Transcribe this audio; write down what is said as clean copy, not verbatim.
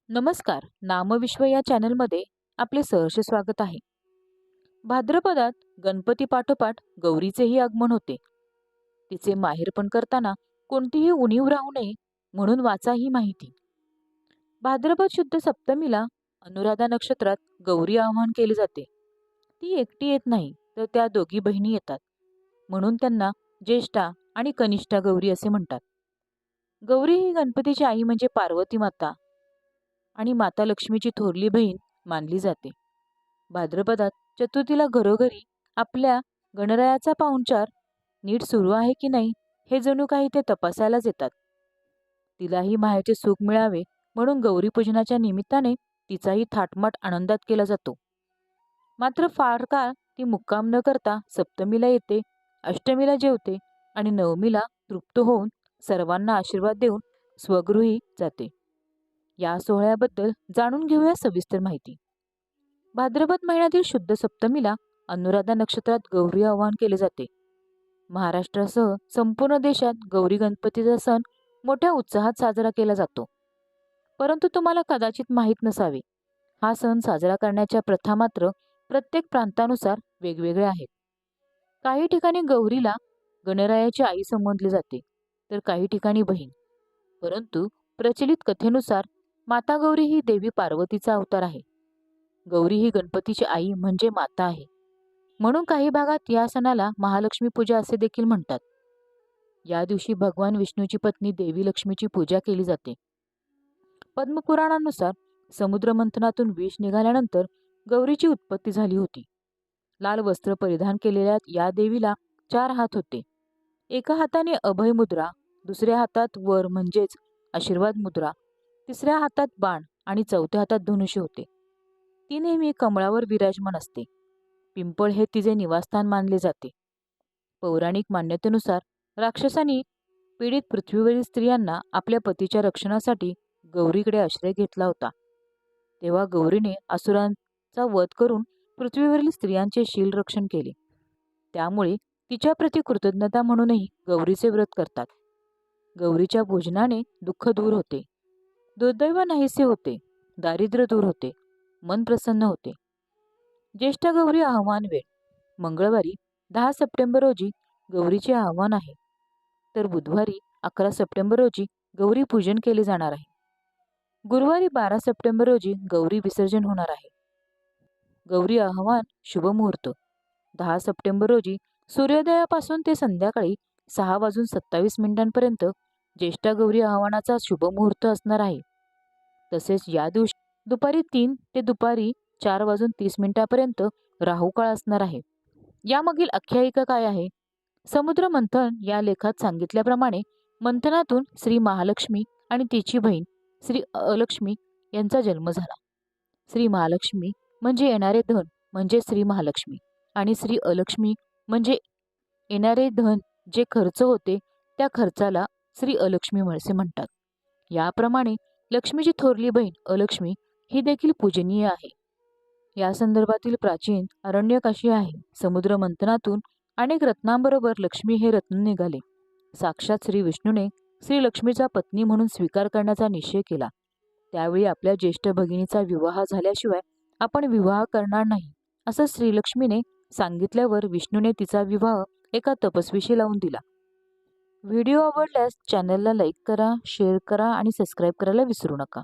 नमस्कार. नामविश्व या चॅनलमध्ये आपले सहर्ष स्वागत आहे. भाद्रपदात गणपती पाठोपाठ गौरीचेही आगमन होते. तिचे माहेरपण करताना कोणतीही उणीव राहू नये म्हणून वाचा ही माहिती. भाद्रपद शुद्ध सप्तमीला अनुराधा नक्षत्रात गौरी आवाहन केले जाते. ती एकटी येत नाही, तर त्या दोघी बहिणी येतात. म्हणून त्यांना ज्येष्ठा आणि कनिष्ठा गौरी असे म्हणतात. गौरी ही गणपतीची आई म्हणजे पार्वती माता आणि माता लक्ष्मीची थोरली बहीण मानली जाते. भाद्रपदात चतुर्थीला घरोघरी आपल्या गणरायाचा पाहुणचार नीट सुरू आहे की नाही हे जणू काही ते तपासायलाच येतात. तिलाही माहेरचे सुख मिळावे म्हणून गौरी पूजनाच्या निमित्ताने तिचाही थाटमाट आनंदात केला जातो. मात्र फार काळ ती मुक्काम न करता सप्तमीला येते, अष्टमीला जेवते आणि नवमीला तृप्त होऊन सर्वांना आशीर्वाद देऊन स्वगृही जाते. या सोहळ्याबद्दल जाणून घेऊया सविस्तर माहिती. भाद्रपद महिन्यातील शुद्ध सप्तमीला अनुराधा नक्षत्रात गौरी आवाहन केले जाते. महाराष्ट्रासह संपूर्ण देशात गौरी गणपतीचा सण मोठ्या उत्साहात साजरा केला जातो. परंतु तुम्हाला कदाचित माहीत नसावे, हा सण साजरा करण्याच्या प्रथा मात्र प्रत्येक प्रांतानुसार वेगवेगळ्या आहेत. काही ठिकाणी गौरीला गणरायाची आई संबोधले जाते, तर काही ठिकाणी बहीण. परंतु प्रचलित कथेनुसार माता गौरी ही देवी पार्वतीचा अवतार आहे. गौरी ही गणपतीची आई म्हणजे माता आहे. म्हणून काही भागात या सणाला महालक्ष्मी पूजा असे देखील म्हणतात. या दिवशी भगवान विष्णूची पत्नी देवी लक्ष्मीची पूजा केली जाते. पद्मपुराणानुसार समुद्र मंथनातून विष निघाल्यानंतर गौरीची उत्पत्ती झाली होती. लाल वस्त्र परिधान केलेल्या या देवीला 4 हात होते. एका हाताने अभय मुद्रा, दुसऱ्या हातात वर म्हणजेच आशीर्वाद मुद्रा, तिसऱ्या हातात बाण आणि चौथ्या हातात धनुष्य होते. ती नेहमी कमळावर विराजमान असते. पिंपळ हे तिचे निवासस्थान मानले जाते. पौराणिक मान्यतेनुसार राक्षसांनी पीडित पृथ्वीवरील स्त्रियांना आपल्या पतीच्या रक्षणासाठी गौरीकडे आश्रय घेतला होता. तेव्हा गौरीने असुरांचा वध करून पृथ्वीवरील स्त्रियांचे शील रक्षण केले. त्यामुळे तिच्या प्रती कृतज्ञता म्हणूनही गौरीचे व्रत करतात. गौरीच्या पूजनाने दुःख दूर होते, दुर्दैव नाहीसे होते, दारिद्र्य दूर होते, मन प्रसन्न होते. ज्येष्ठ गौरी आवाहन वेळ मंगळवारी 10 सप्टेंबर रोजी गौरीचे आवाहन आहे, तर बुधवारी 11 सप्टेंबर रोजी गौरी पूजन केले जाणार आहे. गुरुवारी 12 सप्टेंबर रोजी गौरी विसर्जन होणार आहे. गौरी आवाहन शुभ मुहूर्त 10 सप्टेंबर रोजी सूर्योदयापासून ते संध्याकाळी 6:27 ज्येष्ठ गौरी आवाहनाचा शुभ मुहूर्त असणार आहे. तसेच या दिवशी दुपारी 3 ते दुपारी 4:30 राहू काळ असणार आहे. यामागील आख्यायिका काय आहे? समुद्र मंथन या लेखात सांगितल्याप्रमाणे मंथनातून श्री महालक्ष्मी आणि तिची बहीण श्री अलक्ष्मी यांचा जन्म झाला. श्री महालक्ष्मी म्हणजे येणारे धन म्हणजे श्री महालक्ष्मी आणि श्री अलक्ष्मी म्हणजे येणारे धन जे खर्च होते त्या खर्चाला श्री अलक्ष्मी असे म्हणतात. याप्रमाणे लक्ष्मीची थोरली बहीण अलक्ष्मी ही देखील पूजनीय आहे. या संदर्भातील प्राचीन आरण्यक अशी आहे. समुद्र मंथनातून अनेक रत्नांबरोबर लक्ष्मी हे रत्न निघाले. साक्षात श्री विष्णूने श्री लक्ष्मीचा पत्नी म्हणून स्वीकार करण्याचा निश्चय केला. त्यावेळी आपल्या ज्येष्ठ भगिनीचा विवाह झाल्याशिवाय आपण विवाह करणार नाही असं श्रीलक्ष्मीने सांगितल्यावर विष्णूने तिचा विवाह एका तपस्वीशी लावून दिला. व्हिडिओ आवडल्यास चॅनलला लाईक करा, शेअर करा आणि सबस्क्राईब करायला विसरू नका.